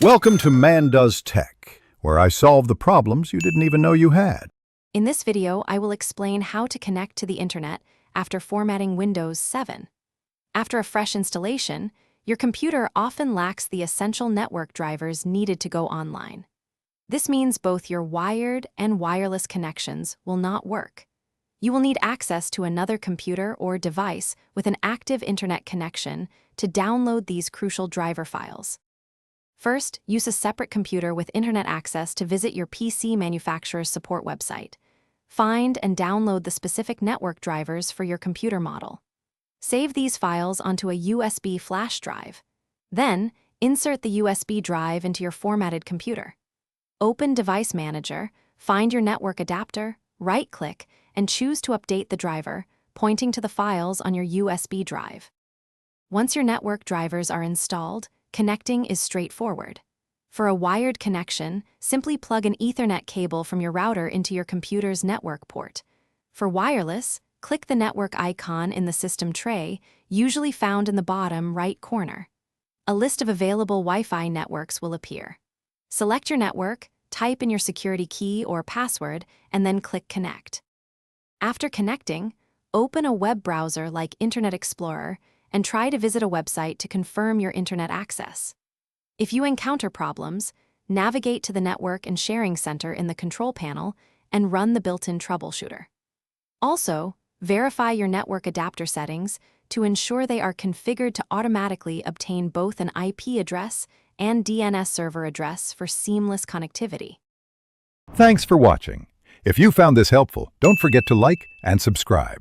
Welcome to Man Does Tech, where I solve the problems you didn't even know you had. In this video, I will explain how to connect to the internet after formatting Windows 7. After a fresh installation, your computer often lacks the essential network drivers needed to go online. This means both your wired and wireless connections will not work. You will need access to another computer or device with an active internet connection to download these crucial driver files. First, use a separate computer with internet access to visit your PC manufacturer's support website. Find and download the specific network drivers for your computer model. Save these files onto a USB flash drive. Then, insert the USB drive into your formatted computer. Open Device Manager, find your network adapter, right-click, and choose to update the driver, pointing to the files on your USB drive. Once your network drivers are installed, connecting is straightforward. For a wired connection, simply plug an Ethernet cable from your router into your computer's network port. For wireless, click the network icon in the system tray, usually found in the bottom right corner. A list of available Wi-Fi networks will appear. Select your network, type in your security key or password, and then click Connect. After connecting, open a web browser like Internet Explorer and try to visit a website to confirm your internet access. If you encounter problems, navigate to the Network and Sharing Center in the control panel and run the built-in troubleshooter. Also, verify your network adapter settings to ensure they are configured to automatically obtain both an IP address and DNS server address for seamless connectivity. Thanks for watching. If you found this helpful, don't forget to like and subscribe.